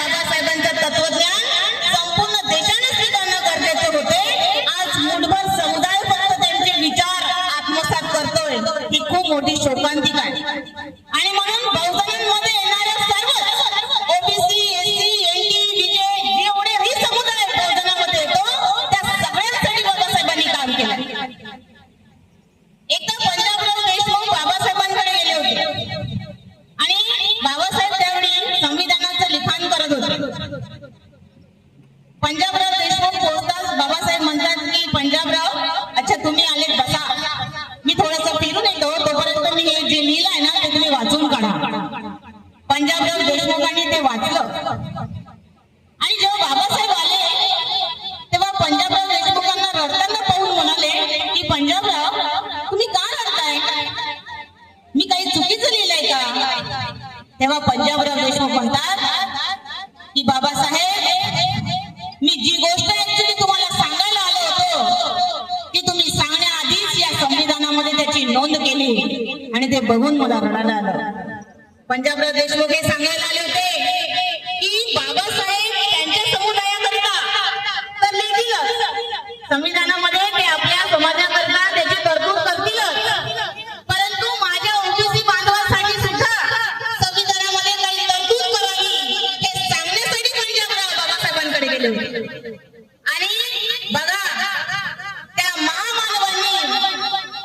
बाबासाहेबांचं तत्वज्ञान संपूर्ण देशाने स्वीकारणं गरजेचे होते। आज मुठभर समुदाय फक्त त्यांचे विचार आत्मसात करतोय, ही खूप मोठी शोकांतिका आहे। आणि म्हणून बहुजनांमध्ये येणाऱ्या सर्व ओबीसी, एससी, एनटी, बीजे जेवढेही समुदाय बहुजनामध्ये येतो त्या सगळ्यांसाठी बाबासाहेबांनी काम केलं। एकदा पंजाबराव देशमुख बाबासाहेबांकडे गेले होते आणि बाबासाहेब त्यावेळी संविधानाचं लिखाण करत होते। पंजाबराव देशमुख पोहोचताच बाबासाहेब म्हणतात की पंजाबराव, अच्छा तुम्ही आलेत, बसा, मी थोडंसं फिरून येतो, तोपर्यंत मी हे जे लिहिलंय ना ते तुम्ही वाचून काढा। पंजाबराव देशमुखांनी ते वाचलं आणि जेव्हा बाबासाहेब आले तेव्हा पंजाबराव देशमुखांना रडताना पाहून म्हणाले की पंजाबराव तुम्ही का रडताय, मी काही चुकीचं लिहिलंय का? तेव्हा पंजाबराव देशमुख म्हणतात की बाबासाहेब, मी जी गोष्ट ऍक्च्युली तुम्हाला सांगायला आलो होतो की तुम्ही सांगण्याआधीच या संविधानामध्ये त्याची नोंद केली आणि ते बघून मला रडायला आलं। पंजाबराव देशमुख हे सांगायला आले होते की बाबासाहेब त्यांच्या समुदायाकरिता तर लिहितीलच, संविधानामध्ये ते आपल्या समाजाकरिता त्याची तरतूद करतीलच, परंतु माझ्या ओबीसी बांधवांसाठी सुद्धा संविधानामध्ये काही तरतूद करावी हे सांगण्यासाठी पंजाबराव बाबासाहेबांकडे गेले होते। आणि बघा, त्या महामानवांनी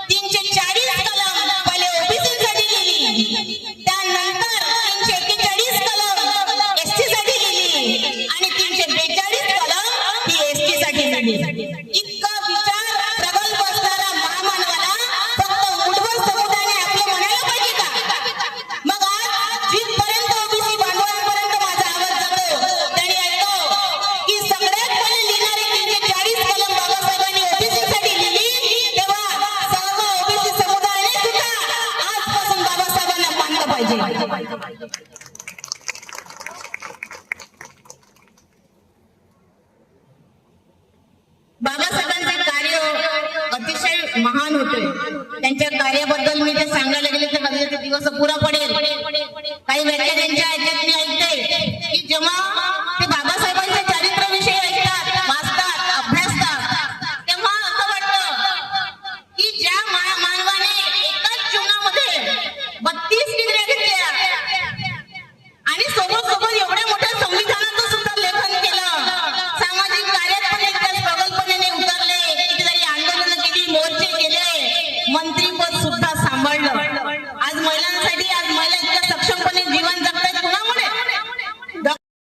340 कलम पहिले ओबीसीसाठी लिहिली, त्यानंतर 341 कलम एसटी साठी लिहिली आणि 342 कलम ही एसटी साठी लिहिली। इतका विचार प्रगल्भ असणारा महामानवाला फक्त मुठभर समुदायाने आपलं म्हणायला पाहिजे का? मग आज जिथपर्यंत ओबीसी बांधवांपर्यंत माझा आवाज जातो त्यांनी ऐकतो की सगळ्यात पहिले लिहिणारी 340 कलम बाबासाहेबांनी ओबीसी साठी लिहिली, तेव्हा सर्व ओबीसी समुदायाने सुद्धा आजपासून बाबासाहेबांना मानलं पाहिजे। बाबासाहेबांचे कार्य अतिशय महान होते। त्यांच्या कार्याबद्दल मी ते सांगायला गेले तर कदाचित दिवस पुरा पडेल। काही व्याख्या त्यांच्या